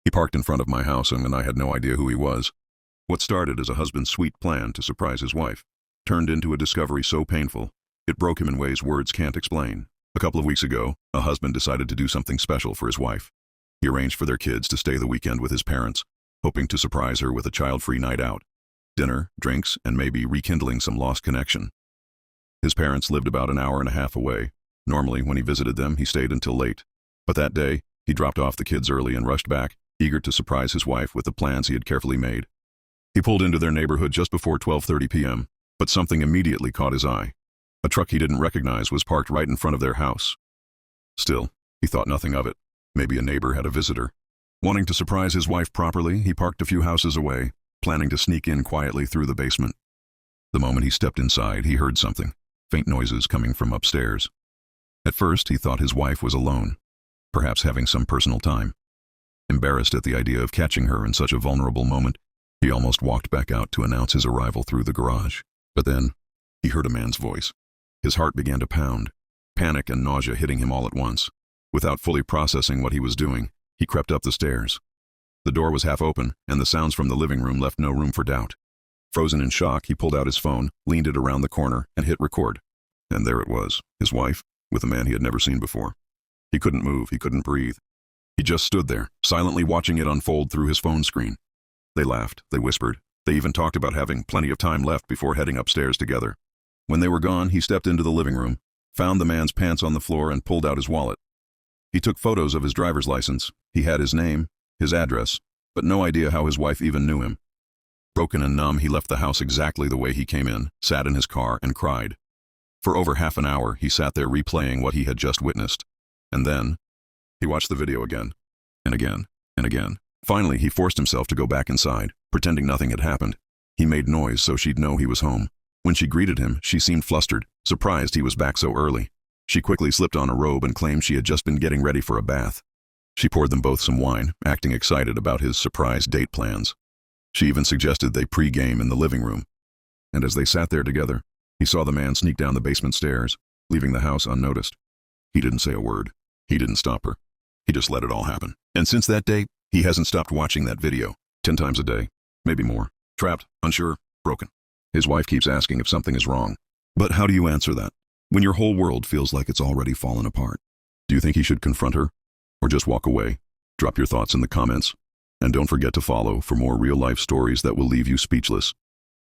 He parked in front of my house and I had no idea who he was. What started as a husband's sweet plan to surprise his wife turned into a discovery so painful, it broke him in ways words can't explain. A couple of weeks ago, a husband decided to do something special for his wife. He arranged for their kids to stay the weekend with his parents, hoping to surprise her with a child-free night out. Dinner, drinks, and maybe rekindling some lost connection. His parents lived about an hour and a half away. Normally, when he visited them, he stayed until late. But that day, he dropped off the kids early and rushed back, eager to surprise his wife with the plans he had carefully made. He pulled into their neighborhood just before 12:30 p.m., but something immediately caught his eye. A truck he didn't recognize was parked right in front of their house. Still, he thought nothing of it. Maybe a neighbor had a visitor. Wanting to surprise his wife properly, he parked a few houses away, planning to sneak in quietly through the basement. The moment he stepped inside, he heard something, faint noises coming from upstairs. At first, he thought his wife was alone, perhaps having some personal time. Embarrassed at the idea of catching her in such a vulnerable moment, he almost walked back out to announce his arrival through the garage. But then, he heard a man's voice. His heart began to pound, panic and nausea hitting him all at once. Without fully processing what he was doing, he crept up the stairs. The door was half open, and the sounds from the living room left no room for doubt. Frozen in shock, he pulled out his phone, leaned it around the corner, and hit record. And there it was, his wife, with a man he had never seen before. He couldn't move, he couldn't breathe. He just stood there, silently watching it unfold through his phone screen. They laughed, they whispered, they even talked about having plenty of time left before heading upstairs together. When they were gone, he stepped into the living room, found the man's pants on the floor, and pulled out his wallet. He took photos of his driver's license. He had his name, his address, but no idea how his wife even knew him. Broken and numb, he left the house exactly the way he came in, sat in his car, and cried. For over half an hour, he sat there replaying what he had just witnessed. And then, he watched the video again, and again, and again. Finally, he forced himself to go back inside, pretending nothing had happened. He made noise so she'd know he was home. When she greeted him, she seemed flustered, surprised he was back so early. She quickly slipped on a robe and claimed she had just been getting ready for a bath. She poured them both some wine, acting excited about his surprise date plans. She even suggested they pre-game in the living room. And as they sat there together, he saw the man sneak down the basement stairs, leaving the house unnoticed. He didn't say a word. He didn't stop her. He just let it all happen. And since that day, he hasn't stopped watching that video, 10 times a day, maybe more. Trapped, unsure, broken. His wife keeps asking if something is wrong. But how do you answer that, when your whole world feels like it's already fallen apart? Do you think he should confront her, or just walk away? Drop your thoughts in the comments. And don't forget to follow for more real-life stories that will leave you speechless.